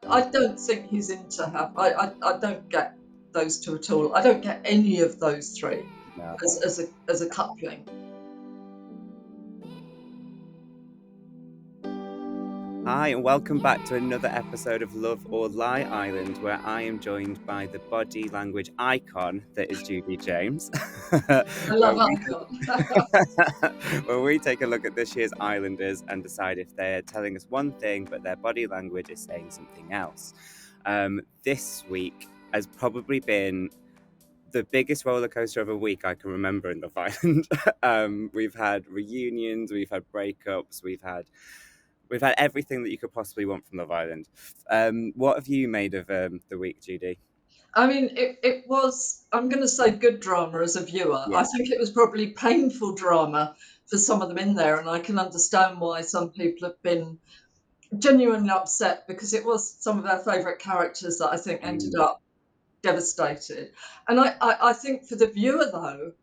I don't think he's into her. I don't get those two at all. I don't get any of those three No. as a coupling. Hi, and welcome back to another episode of Love or Lie Island, where I am joined by the body language icon that is Judi James. I love icon. Where we take a look at this year's Islanders and decide if they're telling us one thing, but their body language is saying something else. This week has probably been the biggest roller coaster of a week I can remember in Love Island. We've had reunions, we've had breakups, we've had everything that you could possibly want from Love Island. What have you made of the week, Judi? I mean, it was, I'm going to say, good drama as a viewer. Yeah. I think it was probably painful drama for some of them in there, and I can understand why some people have been genuinely upset, because it was some of our favourite characters that I think ended up devastated. And I think for the viewer, though,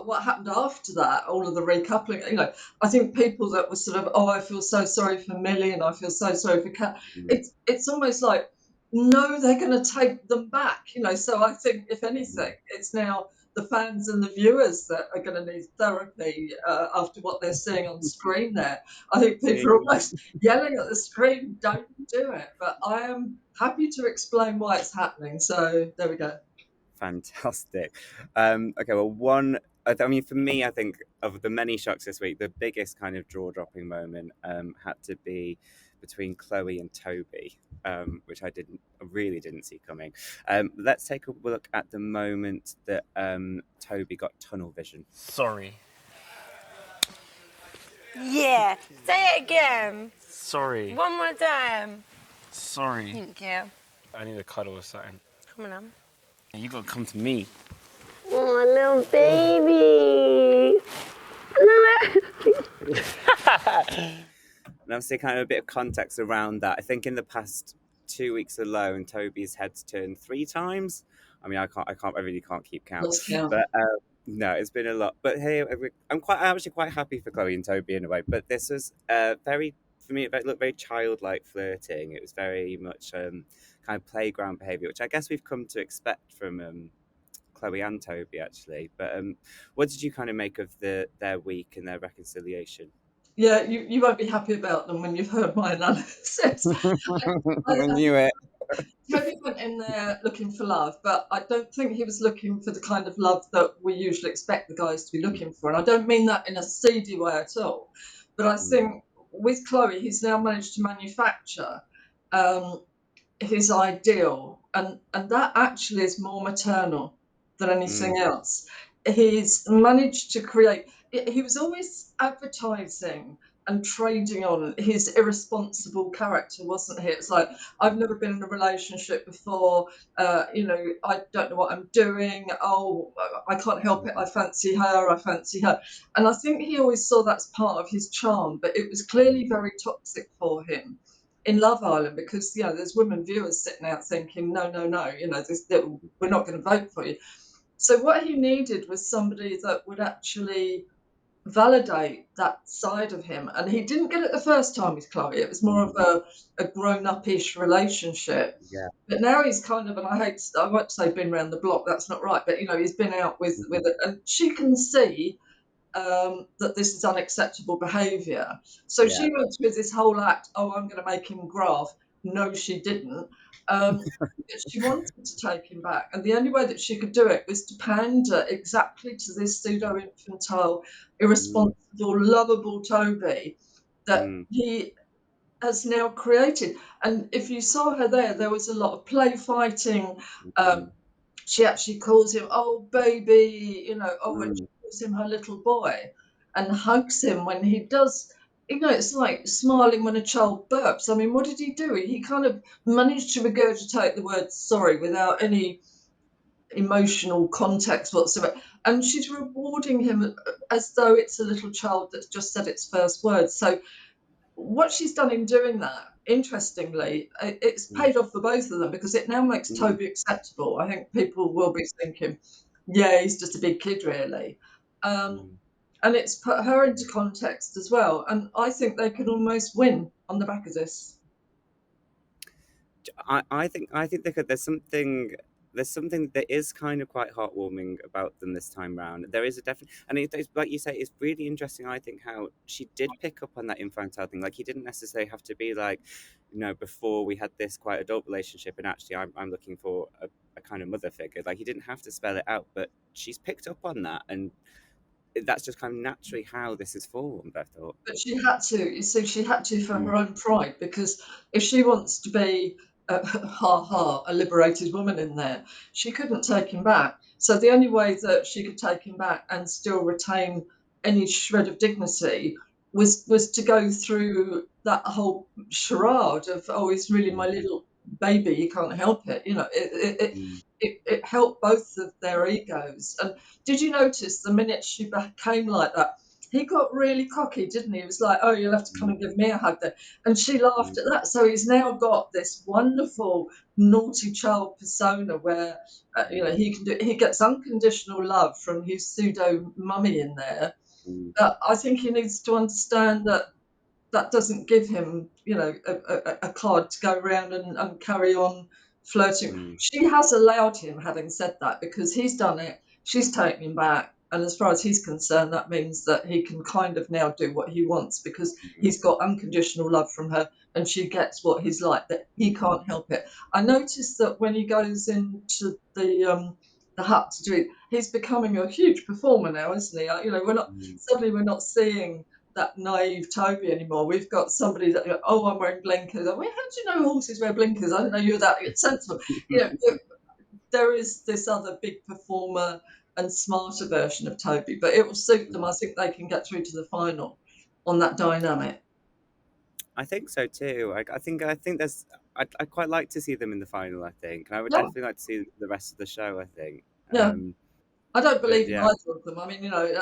what happened after that, all of the recoupling, I think people that were sort of, oh, I feel so sorry for Millie and I feel so sorry for Kat, it's almost like, no, they're going to take them back, So I think, if anything, it's now the fans and the viewers that are going to need therapy after what they're seeing on screen there. I think people are almost yelling at the screen, don't do it. But I am happy to explain why it's happening. So there we go. Fantastic. Okay, well, I mean, for me, I think of the many shocks this week, the biggest kind of jaw-dropping moment had to be between Chloe and Toby, which I really didn't see coming. Let's take a look at the moment that Toby got tunnel vision. Sorry. Yeah, say it again. Sorry. One more time. Sorry. Thank you. I need a cuddle or something. Come on. You gotta come to me. Oh, little baby. And obviously, kind of a bit of context around that. I think in the past 2 weeks alone, Toby's head's turned 3 times. I mean, I really can't keep count. But no, it's been a lot. But hey, I'm actually quite happy for Chloe and Toby in a way. But this was for me, it looked very childlike flirting. It was very much kind of playground behaviour, which I guess we've come to expect from Chloe and Toby, actually. But what did you kind of make of their week and their reconciliation? Yeah, you won't be happy about them when you've heard my analysis. I knew it. Toby went in there looking for love, but I don't think he was looking for the kind of love that we usually expect the guys to be looking for. And I don't mean that in a seedy way at all. But I think with Chloe, he's now managed to manufacture his ideal. And that actually is more maternal than anything else. He's managed to create, he was always advertising and trading on his irresponsible character, wasn't he? It's like, I've never been in a relationship before, I don't know what I'm doing, I can't help it, I fancy her. And I think he always saw that's part of his charm, but it was clearly very toxic for him in Love Island, because there's women viewers sitting out thinking, no, we're not going to vote for you. So what he needed was somebody that would actually validate that side of him, and he didn't get it the first time with Chloe. It was more of a grown-up-ish relationship. Yeah. But now he's kind of, and I won't say been around the block, that's not right, but he's been out with it, and she can see that this is unacceptable behaviour. So she went through this whole act, I'm going to make him graph. No, she didn't. She wanted to take him back. And the only way that she could do it was to pander exactly to this pseudo-infantile, irresponsible, lovable Toby that he has now created. And if you saw her there was a lot of play fighting. She actually calls him, oh, baby, and she calls him her little boy and hugs him when he does. It's like smiling when a child burps. I mean, what did he do? He kind of managed to regurgitate the word sorry without any emotional context whatsoever. And she's rewarding him as though it's a little child that's just said its first words. So what she's done in doing that, interestingly, it's paid off for both of them, because it now makes Toby acceptable. I think people will be thinking, yeah, he's just a big kid, really. And it's put her into context as well. And I think they could almost win on the back of this. I think there's something that is kind of quite heartwarming about them this time round. There is a definite, and it's like you say, it's really interesting. I think how she did pick up on that infantile thing. Like, he didn't necessarily have to be like, before we had this quite adult relationship, and actually I'm looking for a kind of mother figure. Like, he didn't have to spell it out, but she's picked up on that, and that's just kind of naturally how this is formed, I thought. But she had to, you see, she had to for her own pride, because if she wants to be a liberated woman in there, she couldn't take him back. So the only way that she could take him back and still retain any shred of dignity was to go through that whole charade of, oh, he's really my little baby, you can't help it. It helped both of their egos. And did you notice the minute she became like that, he got really cocky, didn't he? He was like, oh, you'll have to come and give me a hug then. And she laughed at that. So he's now got this wonderful naughty child persona where, he gets unconditional love from his pseudo mummy in there. I think he needs to understand that doesn't give him, a card to go around and carry on flirting. She has allowed him, having said that, because he's done it. She's taken him back. And as far as he's concerned, that means that he can kind of now do what he wants, because he's got unconditional love from her and she gets what he's like, that he can't help it. I noticed that when he goes into the hut to do it, he's becoming a huge performer now, isn't he? We're not seeing that naive Toby anymore. We've got somebody that, I'm wearing blinkers. How do you know horses wear blinkers? I didn't know you were that sensible. There is this other big performer and smarter version of Toby, but it will suit them. I think they can get through to the final on that dynamic. I think so too. I think there's. I'd quite like to see them in the final. I think, and I would definitely like to see the rest of the show. I think. Yeah. I don't believe in either of them. I mean,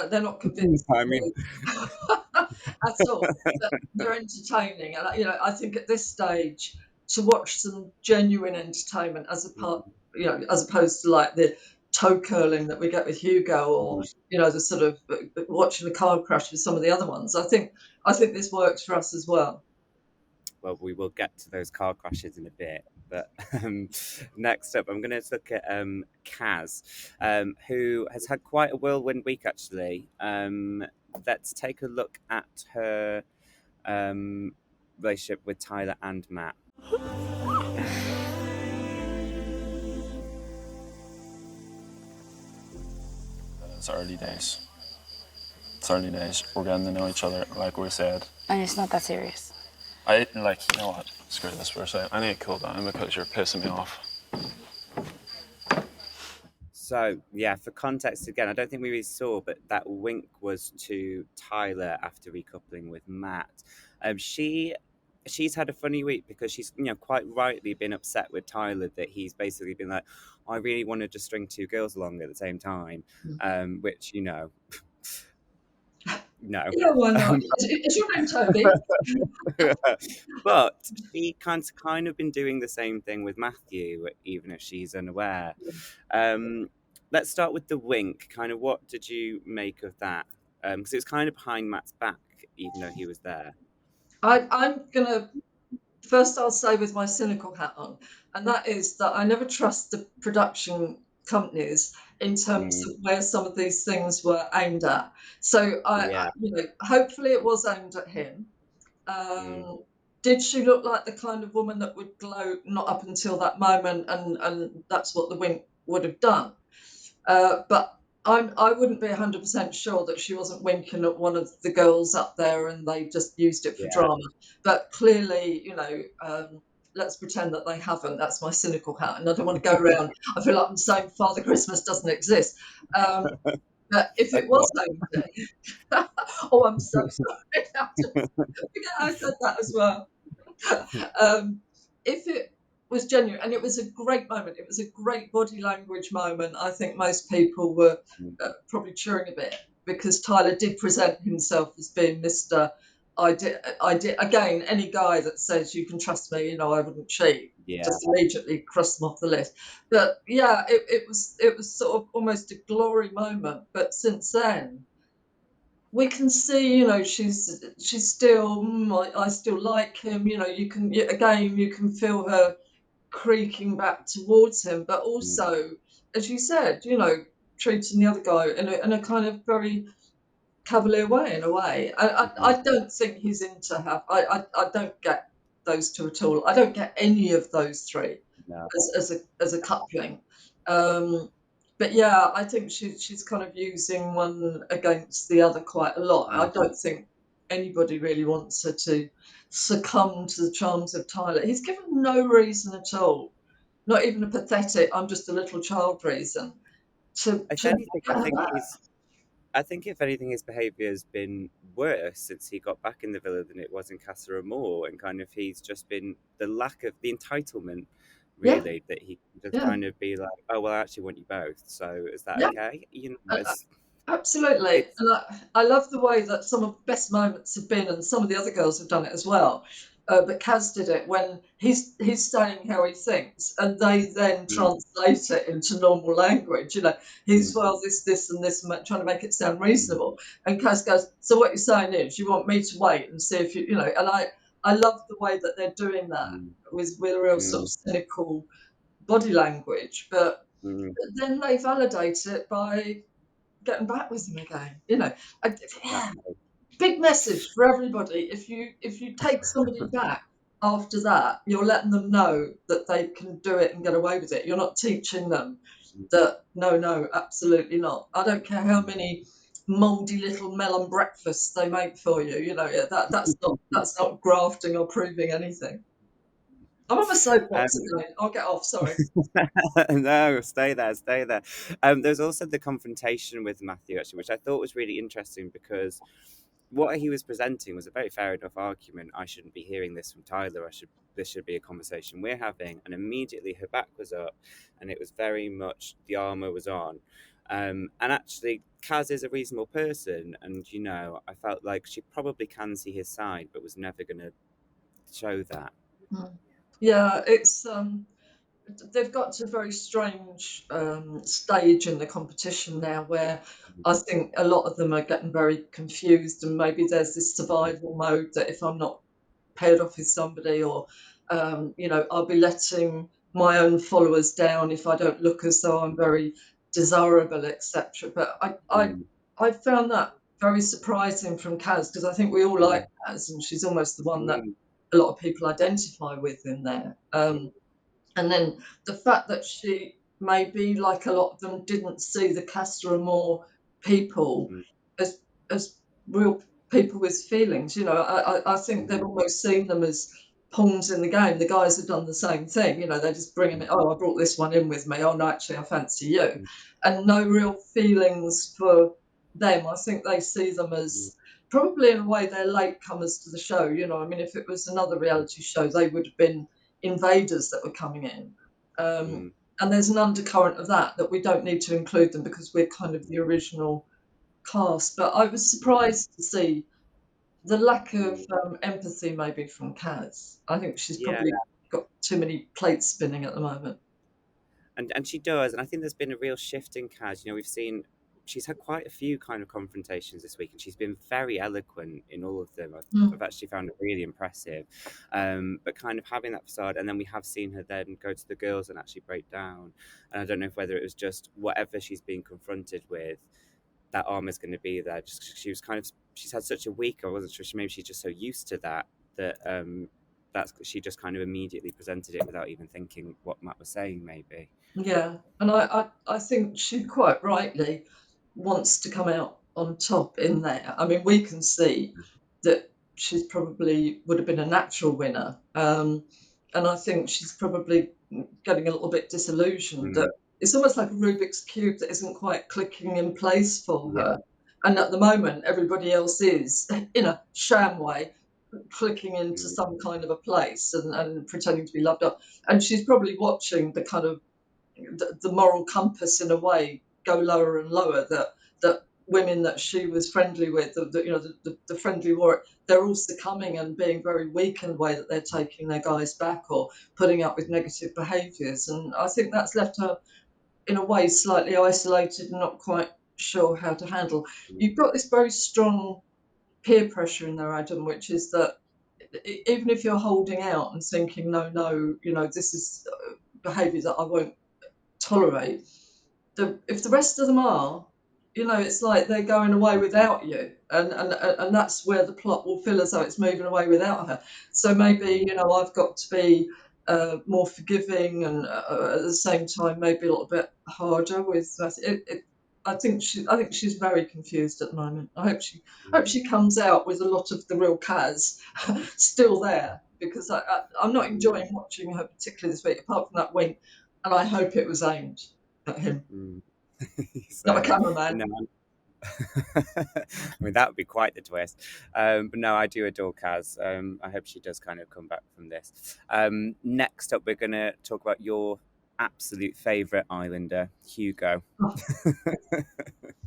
they're not convinced. I mean, at all. But they're entertaining, and I think at this stage to watch some genuine entertainment as opposed to like the toe curling that we get with Hugo, or the sort of watching the car crash with some of the other ones. I think this works for us as well. Well, we will get to those car crashes in a bit. But next up, I'm going to look at Kaz, who has had quite a whirlwind week, actually. Let's take a look at her relationship with Tyler and Matt. It's early days. We're getting to know each other, like we said. And it's not that serious. You know what? Screw this for a second. I need to cool down because you're pissing me off. So, for context again, I don't think we really saw, but that wink was to Tyler after recoupling with Matt. She's had a funny week because she's, quite rightly been upset with Tyler that he's basically been like, I really wanted to string two girls along at the same time, which, no. Yeah, why not? Is your name Toby? But she kind of been doing the same thing with Matthew, even if she's unaware. Let's start with the wink. Kind of, what did you make of that? Because it was kind of behind Matt's back, even though he was there. I'm gonna first, I'll say with my cynical hat on, and that is that I never trust the production companies in terms of where some of these things were aimed at. So hopefully it was aimed at him. Did she look like the kind of woman that would glow? Not up until that moment, and that's what the wink would have done. But I wouldn't be 100% sure that she wasn't winking at one of the girls up there and they just used it for drama. But clearly, let's pretend that they haven't. That's my cynical hat, and I don't want to go around. I feel like I'm saying Father Christmas doesn't exist. But if it was aimed at, oh, I'm so sorry. I said that as well. If it was genuine, and it was a great moment, it was a great body language moment. I think most people were probably cheering a bit because Tyler did present himself as being Mr. I did again. Any guy that says you can trust me, I wouldn't cheat. Just immediately cross them off the list. But it was sort of almost a glory moment. But since then, we can see, she's still. I still like him. You can feel her creaking back towards him, but also, as you said, treating the other guy in a kind of very cavalier way, in a way. I don't think he's into her. I don't get those two at all. I don't get any of those three No. as a coupling. But yeah, I think she's kind of using one against the other quite a lot. I don't think anybody really wants her to succumb to the charms of Tyler. He's given no reason at all, not even a pathetic "I'm just a little child" reason to If get anything, I think that. if anything, his behaviour has been worse since he got back in the villa than it was in Casa Amor, and kind of he's just been the lack of the entitlement, Yeah, really, that he can just yeah, kind of be like, oh well, I actually want you both, so is that yeah. okay? Absolutely. It's And I love the way that some of the best moments have been, and some of the other girls have done it as well. But Kaz did it when he's saying how he thinks, and they then translate it into normal language. He's well, this, and this, and trying to make it sound reasonable. And Kaz goes, "So what you're saying is you want me to wait and see if you know?" And I love the way that they're doing that with a real sort of cynical body language, but then they validate it by getting back with them again. Yeah, big message for everybody. If you take somebody back after that, you're letting them know that they can do it and get away with it. You're not teaching them that no, absolutely not. I don't care how many mouldy little melon breakfasts they make for you. That's not grafting or proving anything. I'm on a soapbox again. I'll get off. Sorry. No, stay there, stay there. There's also the confrontation with Matthew, actually, which I thought was really interesting because what he was presenting was a very fair enough argument. I shouldn't be hearing this from Tyler. This should be a conversation we're having. And immediately her back was up, and it was very much the armor was on. And actually, Kaz is a reasonable person, and I felt like she probably can see his side, but was never going to show that. Yeah, it's they've got to a very strange stage in the competition now where I think a lot of them are getting very confused, and maybe there's this survival mode that if I'm not paired off with somebody, or I'll be letting my own followers down if I don't look as though I'm very desirable, etc. But I found that very surprising from Kaz, because I think we all like Kaz, and she's almost the one that a lot of people identify with in there. And then the fact that she, maybe like a lot of them, didn't see the Casa Amor people as real people with feelings. I think they've almost seen them as pawns in the game. The guys have done the same thing. They're just bringing it. Oh, I brought this one in with me. Oh, no, actually, I fancy you. And no real feelings for them. I think they see them as probably, in a way, they're latecomers to the show. If it was another reality show, they would have been invaders that were coming in. And there's an undercurrent of that we don't need to include them because we're kind of the original cast. But I was surprised to see the lack of empathy maybe from Kaz. I think she's probably got too many plates spinning at the moment. And she does, and I think there's been a real shift in Kaz. We've seen she's had quite a few kind of confrontations this week, and she's been very eloquent in all of them. I've actually found it really impressive. But kind of having that facade, and then we have seen her then go to the girls and actually break down. And I don't know whether it was just whatever she's being confronted with, that armor's going to be there. Just she's had such a week. I wasn't sure. Maybe she's just so used to that she just kind of immediately presented it without even thinking what Matt was saying, maybe. Yeah, and I think she quite rightly wants to come out on top in there. I mean, we can see that she's probably would have been a natural winner, and I think she's probably getting a little bit disillusioned. That it's almost like a Rubik's Cube that isn't quite clicking in place for her. And at the moment, everybody else is, in a sham way, clicking into some kind of a place and pretending to be loved up. And she's probably watching the kind of the moral compass, in a way, go lower and lower, that women that she was friendly with, the friendly warrior, they're all succumbing and being very weak in the way that they're taking their guys back or putting up with negative behaviours. And I think that's left her, in a way, slightly isolated and not quite sure how to handle. You've got this very strong peer pressure in there, Adam, which is that even if you're holding out and thinking, no, this is behaviour that I won't tolerate. If the rest of them are, it's like they're going away without you, and that's where the plot will feel as though it's moving away without her. So maybe I've got to be more forgiving, and at the same time maybe a little bit harder with it. I think she's very confused at the moment. I hope she comes out with a lot of the real Kaz still there, because I'm not enjoying watching her particularly this week, apart from that wink, and I hope it was aimed at him. Not a cameraman. No, I mean, that would be quite the twist. But no, I do adore Kaz. I hope she does kind of come back from this. Next up, we're going to talk about your absolute favourite Islander, Hugo.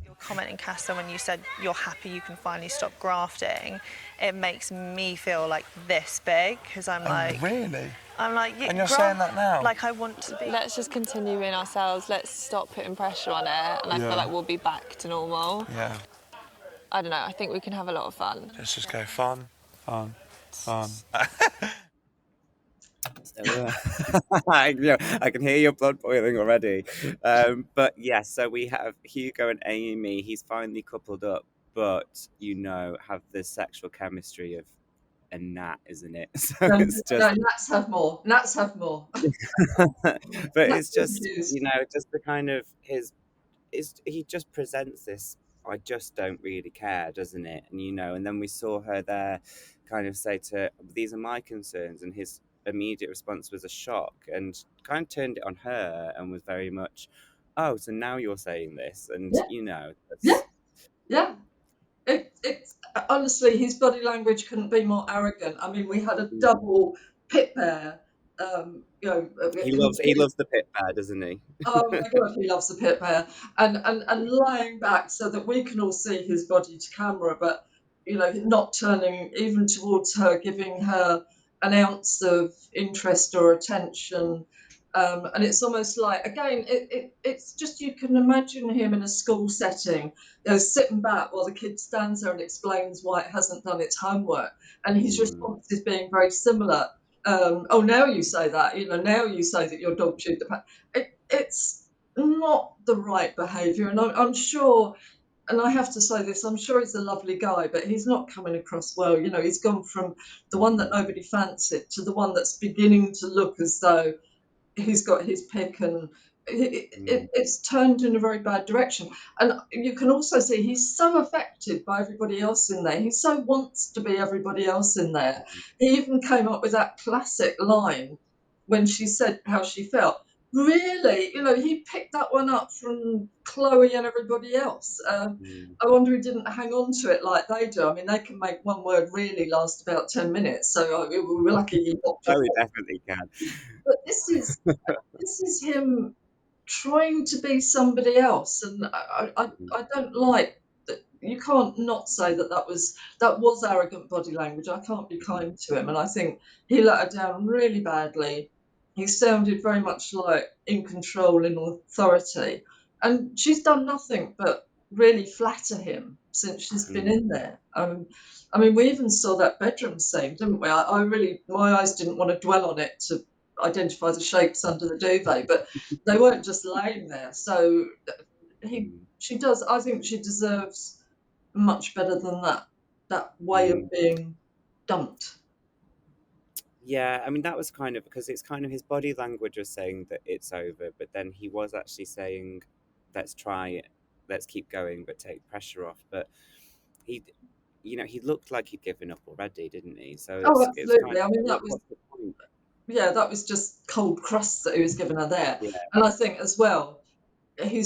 Your comment in Casa when you said you're happy you can finally stop grafting, it makes me feel like this big, because I'm like... Really? I'm like... And you're saying that now? Like, I want to be... Let's just continue in ourselves. Let's stop putting pressure on it, and I feel like we'll be back to normal. Yeah. I don't know, I think we can have a lot of fun. Let's just go fun. I can hear your blood boiling already. But yes, so we have Hugo and Amy. He's finally coupled up, but have the sexual chemistry of a gnat, isn't it? So it's just... No, gnats have more. But it's just just the kind of he just presents this I just don't really care, doesn't it? And and then we saw her there kind of say to, these are my concerns, and his immediate response was a shock, and kind of turned it on her and was very much, oh, so now you're saying this, and yeah. It's honestly, his body language couldn't be more arrogant. I mean, we had a double pit bear. He loves the pit bear, doesn't he? Oh my God, he loves the pit bear, and lying back so that we can all see his body to camera, but not turning even towards her, giving her an ounce of interest or attention. And it's almost like, again, it's just, you can imagine him in a school setting, sitting back while the kid stands there and explains why it hasn't done its homework, and his response is being very similar. Oh, now you say that, now you say that your dog chewed the pad. It's not the right behaviour, and I'm sure, and I have to say this, I'm sure he's a lovely guy, but he's not coming across well. He's gone from the one that nobody fancied to the one that's beginning to look as though he's got his pick, and it's turned in a very bad direction. And you can also see he's so affected by everybody else in there. He so wants to be everybody else in there. He even came up with that classic line when she said how she felt. Really, he picked that one up from Chloe and everybody else. I wonder he didn't hang on to it like they do. I mean, they can make one word really last about 10 minutes, so we're lucky he got to. Oh, he definitely can. But this is him trying to be somebody else, and I don't like that. You can't not say that was arrogant body language. I can't be kind to him, and I think he let her down really badly. He sounded very much like in control, in authority, and she's done nothing but really flatter him since she's been in there. I mean, we even saw that bedroom scene, didn't we? My eyes didn't want to dwell on it to identify the shapes under the duvet, but they weren't just laying there. So she does. I think she deserves much better than that way of being dumped. Yeah, I mean, that was kind of, because it's kind of his body language was saying that it's over, but then he was actually saying, let's try it, let's keep going, but take pressure off. But he looked like he'd given up already, didn't he? So absolutely. I mean, that was the point. Yeah, that was just cold crust that he was giving her there. Yeah. And I think as well, he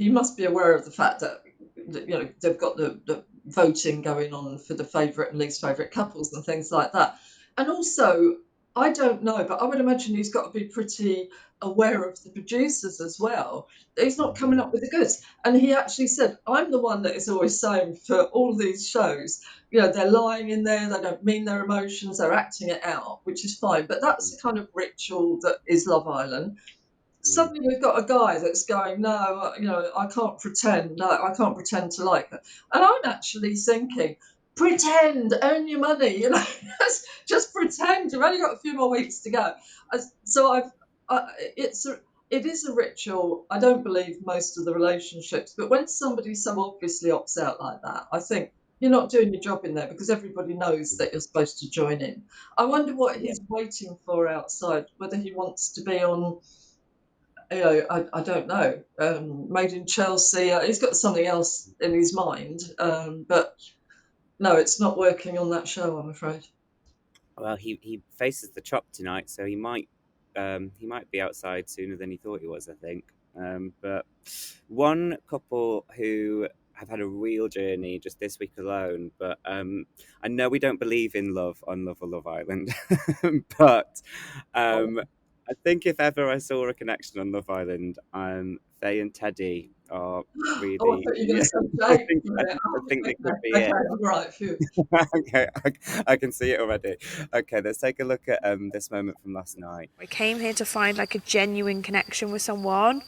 must be aware of the fact that they've got the voting going on for the favourite and least favourite couples and things like that. And also, I don't know, but I would imagine he's got to be pretty aware of the producers as well. He's not coming up with the goods. And he actually said, I'm the one that is always saying for all these shows, they're lying in there, they don't mean their emotions, they're acting it out, which is fine. But that's the kind of ritual that is Love Island. Suddenly we've got a guy that's going, no, I can't pretend. No, I can't pretend to like her. And I'm actually thinking, pretend, earn your money, just pretend. You've only got a few more weeks to go. So it is a ritual. I don't believe most of the relationships, but when somebody so obviously opts out like that, I think you're not doing your job in there, because everybody knows that you're supposed to join in. I wonder what he's waiting for outside, whether he wants to be on, I don't know, Made in Chelsea. He's got something else in his mind, but no, it's not working on that show, I'm afraid. Well, he faces the chop tonight, so he might be outside sooner than he thought he was, I think. But one couple who have had a real journey just this week alone, but I know we don't believe in love on Love or Love Island, but I think if ever I saw a connection on Love Island, Faye and Teddy are really. Oh, I thought you were going to say I Jake. think they could be Okay, it. all right, phew. Okay, I can see it already. Okay, let's take a look at this moment from last night. I came here to find like a genuine connection with someone.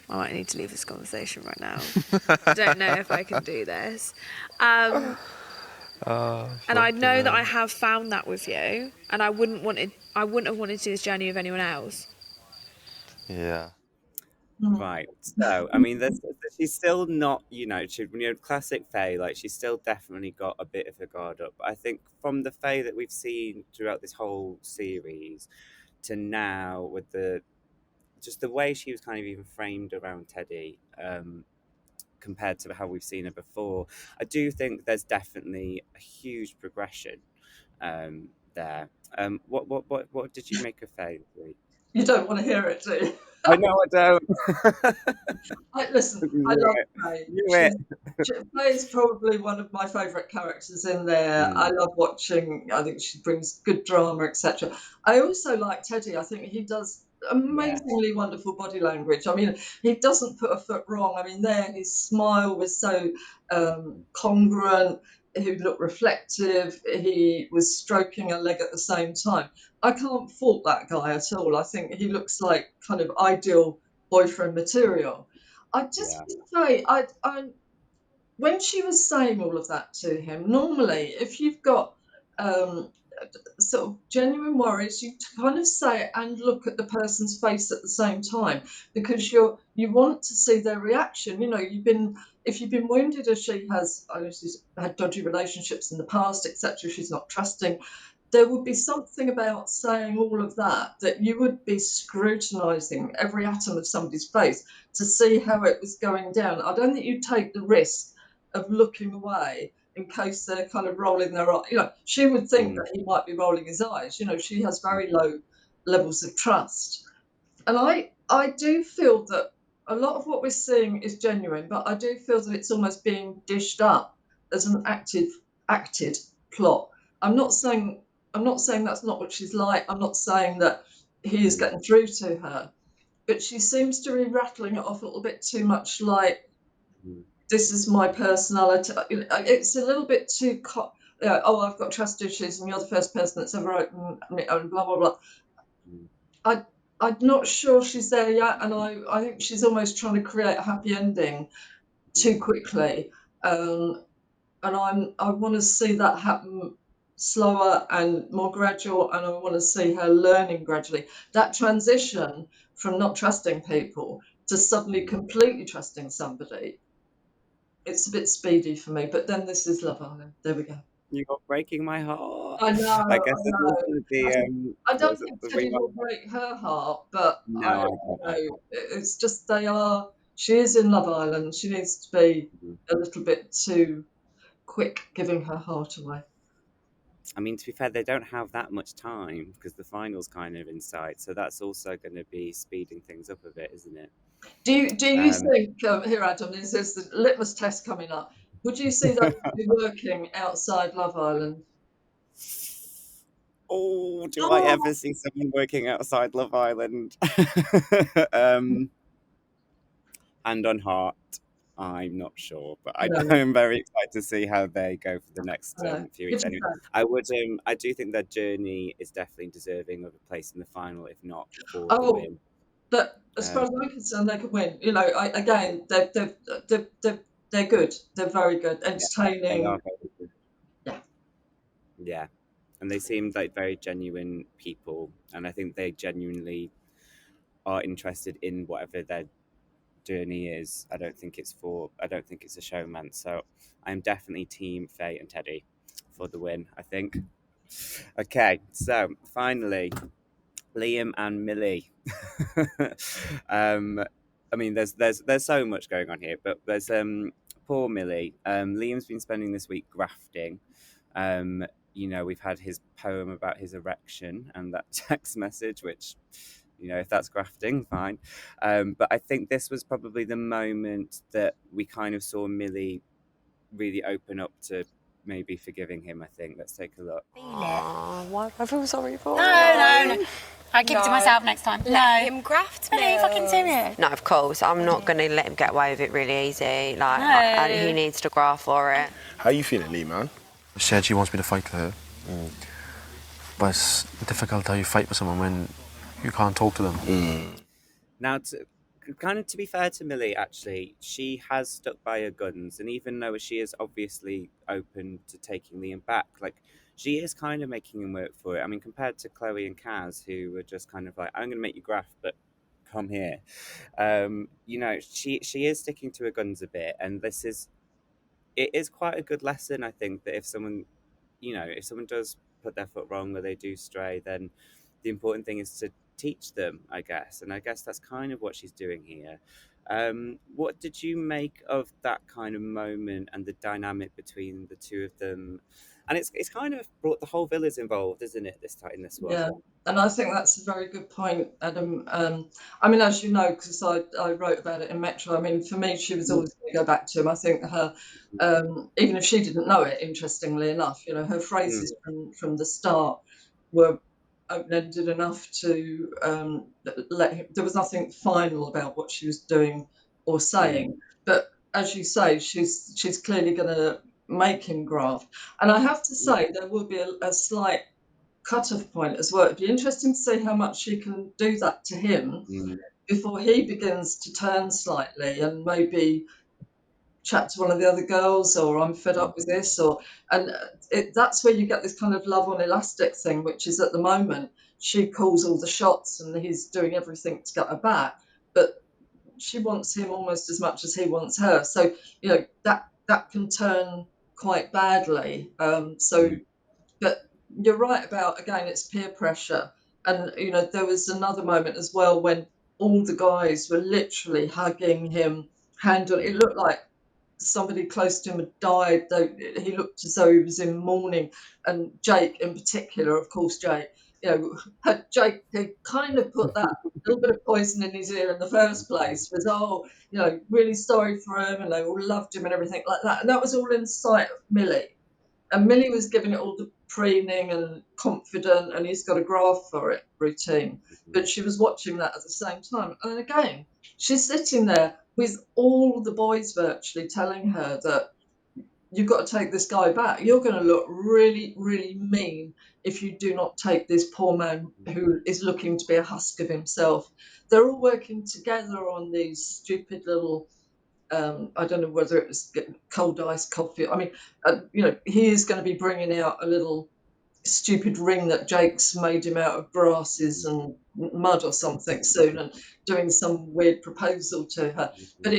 I might need to leave this conversation right now. I don't know if I can do this. And I know that I have found that with you, and I wouldn't have wanted to do this journey with anyone else. Yeah. Right. So, I mean, she's still not, classic Faye. Like, she's still definitely got a bit of her guard up. But I think from the Faye that we've seen throughout this whole series to now, with the way she was kind of even framed around Teddy, compared to how we've seen her before, I do think there's definitely a huge progression there. What did you make of Faye? You don't want to hear it, do you? I know I don't. Listen, I love Faye. Faye is probably one of my favourite characters in there. I love watching. I think she brings good drama, etc. I also like Teddy. I think he does amazingly wonderful body language. I mean, he doesn't put a foot wrong. I mean, his smile was so congruent. He looked reflective. He was stroking a leg at the same time. I can't fault that guy at all. I think he looks like kind of ideal boyfriend material. I just say, when she was saying all of that to him, normally if you've got sort of genuine worries, you kind of say it and look at the person's face at the same time, because you want to see their reaction. If you've been wounded as she has, I know she's had dodgy relationships in the past, etc. She's not trusting. There would be something about saying all of that you would be scrutinising every atom of somebody's face to see how it was going down. I don't think you'd take the risk of looking away in case they're kind of rolling their eyes. She would think that he might be rolling his eyes. She has very low levels of trust. And I do feel that a lot of what we're seeing is genuine, but I do feel that it's almost being dished up as an acted plot. I'm not saying that's not what she's like. I'm not saying that he is getting through to her, but she seems to be rattling it off a little bit too much, like, this is my personality. It's a little bit too, I've got trust issues and you're the first person that's ever opened me, and blah, blah, blah. I'm not sure she's there yet, and I think she's almost trying to create a happy ending too quickly. And I want to see that happen slower and more gradual, and I want to see her learning gradually. That transition from not trusting people to suddenly completely trusting somebody, it's a bit speedy for me. But then this is Love Island. There we go. You're breaking my heart. I know. I guess I don't think Teddy will break her heart, but it's just she is in Love Island. She needs to be a little bit too quick giving her heart away. I mean, to be fair, they don't have that much time because the final's kind of in sight, so that's also going to be speeding things up a bit, isn't it? Do you think, here Adam, there's the litmus test coming up, would you see that be working outside Love Island? Oh, do I ever see someone working outside Love Island? Hand on heart, I'm not sure, but I'm very excited to see how they go for the next few weeks. Anyway, I do think their journey is definitely deserving of a place in the final, if not for the win. But as far as I'm concerned, they could win. Again, they're good. They're very good, entertaining. Yeah. and they seemed like very genuine people, and I think they genuinely are interested in whatever their journey is. I don't think it's a showman. So I'm definitely team Faye and Teddy for the win, I think. Okay, so finally, Liam and Millie. I mean, there's so much going on here, but there's poor Millie. Liam's been spending this week grafting. We've had his poem about his erection and that text message, which, if that's grafting, fine. But I think this was probably the moment that we kind of saw Millie really open up to maybe forgiving him, I think. Let's take a look. Why? I feel sorry for No. I keep it to myself next time. Let him graft me. Are you fucking serious? No, of course. I'm not going to let him get away with it really easy. Like, No. he needs to graft for it. How are you feeling, Lee, man? She said she wants me to fight for her. But it's difficult how you fight with someone when you can't talk to them. Now, to be fair to Millie, actually, she has stuck by her guns, and even though she is obviously open to taking Liam back, like, she is kind of making him work for it. I mean, compared to Chloe and Kaz, who were just kind of like, I'm going to make you graft, but come here. She is sticking to her guns a bit, and it is quite a good lesson, I think, that if someone does put their foot wrong or they do stray, then the important thing is to teach them, I guess. And I guess that's kind of what she's doing here. What did you make of that kind of moment and the dynamic between the two of them? And it's kind of brought the whole village involved, isn't it, in this one? Yeah, and I think that's a very good point, Adam. I mean, as you know, because I wrote about it in Metro, I mean, for me, she was always going to go back to him. I think her, even if she didn't know it, interestingly enough, her phrases from the start were open-ended enough to let him. There was nothing final about what she was doing or saying. But as you say, she's clearly going to make him graft. And I have to say, there will be a slight cut-off point as well. It'd be interesting to see how much she can do that to him before he begins to turn slightly and maybe chat to one of the other girls, or I'm fed up with this, that's where you get this kind of love on elastic thing, which is at the moment she calls all the shots and he's doing everything to get her back, but she wants him almost as much as he wants her. So that can turn quite badly. But you're right about, again, it's peer pressure, and there was another moment as well when all the guys were literally hugging him, it looked like somebody close to him had died, though he looked as though he was in mourning. And Jake in particular, of course, Jake he kind of put that little bit of poison in his ear in the first place, was really sorry for him, and they all loved him and everything like that, and that was all in sight of Millie, and Millie was giving it all the preening and confident, and he's got a graft for it routine, but she was watching that at the same time. And again, she's sitting there with all the boys virtually telling her that you've got to take this guy back. You're going to look really, really mean if you do not take this poor man who is looking to be a husk of himself. They're all working together on these stupid little, I don't know whether it was cold iced coffee. I mean, he is going to be bringing out a little stupid ring that Jake's made him out of grasses and mud or something soon, and doing some weird proposal to her. But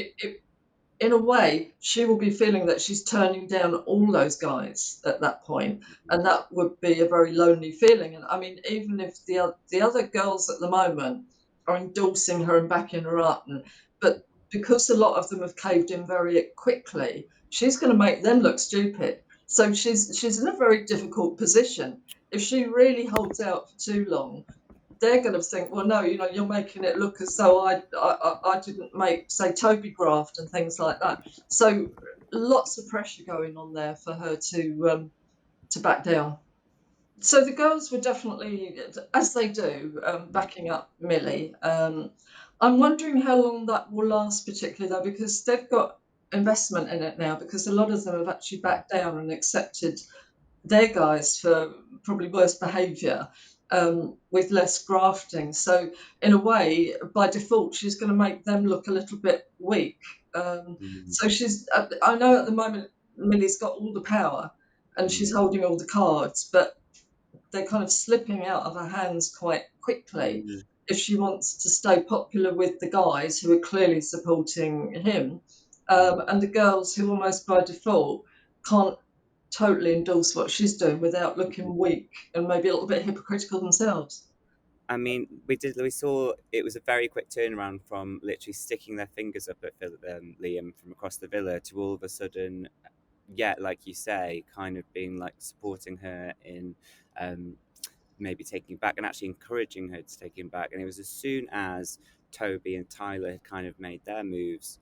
in a way, she will be feeling that she's turning down all those guys at that point, and that would be a very lonely feeling. And I mean, even if the other girls at the moment are endorsing her and backing her up, but because a lot of them have caved in very quickly, she's going to make them look stupid. So she's in a very difficult position. If she really holds out for too long, they're going to think, well, no, you're making it look as though I didn't make, say, Toby graft and things like that. So lots of pressure going on there for her to back down. So the girls were definitely, as they do, backing up Millie. I'm wondering how long that will last, particularly though, because they've got investment in it now, because a lot of them have actually backed down and accepted their guys for probably worse behaviour, with less grafting. So in a way, by default, she's going to make them look a little bit weak. So I know at the moment Millie's got all the power and she's holding all the cards, but they're kind of slipping out of her hands quite quickly if she wants to stay popular with the guys who are clearly supporting him, and the girls who almost by default can't totally endorse what she's doing without looking weak and maybe a little bit hypocritical themselves. I mean, we saw it was a very quick turnaround from literally sticking their fingers up at Liam from across the villa to all of a sudden, yeah, like you say, kind of being like supporting her in maybe taking it back and actually encouraging her to take him back. And it was as soon as Toby and Tyler had kind of made their moves,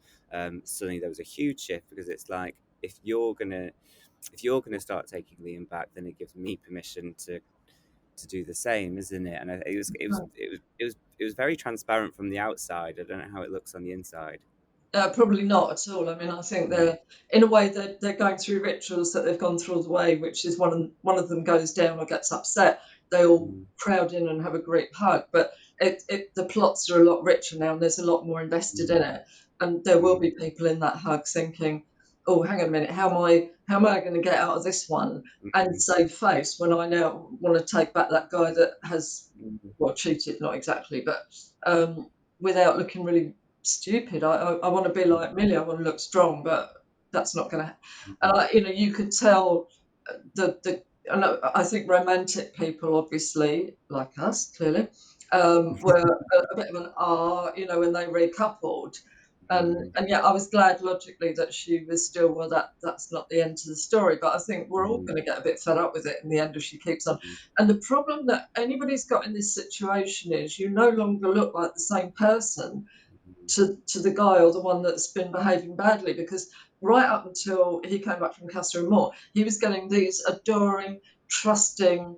suddenly there was a huge shift, because it's like, if you're gonna start taking Liam back, then it gives me permission to do the same, isn't it? And it was very transparent from the outside. I don't know how it looks on the inside. Probably not at all. I mean, I think they're, in a way, they're going through rituals that they've gone through all the way, which is one of them goes down or gets upset, they all crowd in and have a great hug. But the plots are a lot richer now, and there's a lot more invested in it. And there will be people in that hug thinking, oh, hang on a minute, how am I going to get out of this one and save face when I now want to take back that guy that has, well, cheated, not exactly, but without looking really stupid. I want to be like Millie. I want to look strong, but that's not going to. And you could tell and I think romantic people, obviously, like us, clearly, were a bit of an when they recoupled. And yeah, I was glad logically that she was still, well, that's not the end to the story, but I think we're all going to get a bit fed up with it in the end if she keeps on. And the problem that anybody's got in this situation is you no longer look like the same person to the guy or the one that's been behaving badly, because right up until he came back from Casa Amor, he was getting these adoring, trusting,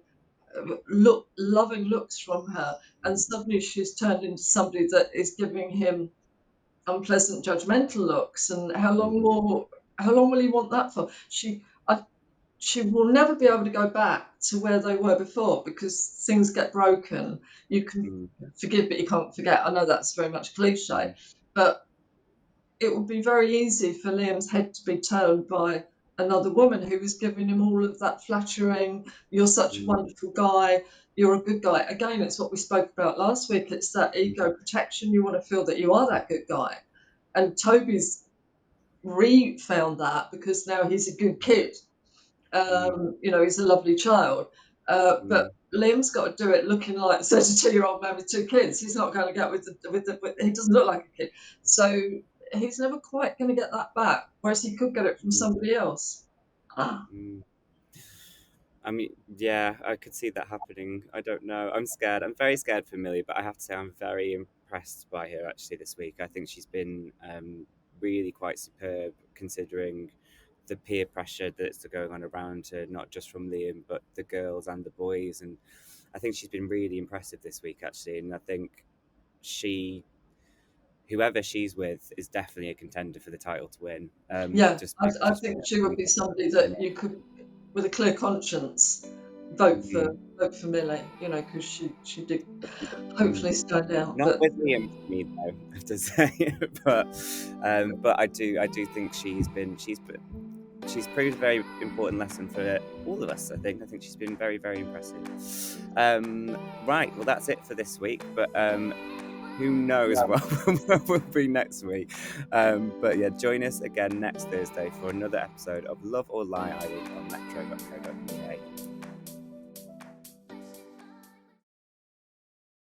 loving looks from her, and suddenly she's turned into somebody that is giving him unpleasant, judgmental looks. And how long will he want that for? She will never be able to go back to where they were before, because things get broken. You can forgive, but you can't forget. I know that's very much cliche, but it would be very easy for Liam's head to be turned by another woman who was giving him all of that flattering, you're such a wonderful guy, you're a good guy. Again, it's what we spoke about last week. It's that ego protection. You want to feel that you are that good guy. And Toby's found that, because now he's a good kid. He's a lovely child. But Liam's got to do it looking like a 32-year-old man with 2 kids. He's not going to get with he doesn't look like a kid. So he's never quite going to get that back, whereas he could get it from somebody else. I mean, yeah, I could see that happening. I don't know. I'm scared. I'm very scared for Millie, but I have to say I'm very impressed by her actually this week. I think she's been really quite superb, considering the peer pressure that's going on around her, not just from Liam, but the girls and the boys. And I think she's been really impressive this week, actually. And I think whoever she's with is definitely a contender for the title to win. I think she would be somebody that you could, with a clear conscience, vote for Millie, because she did hopefully stand out. Not with Liam for me, though, I have to say. but I do think she's proved a very important lesson for all of us. I think she's been very, very impressive. Right, well, that's it for this week. But who knows what will be next week. But yeah, join us again next Thursday for another episode of Love or Lie Island on metro.co.uk.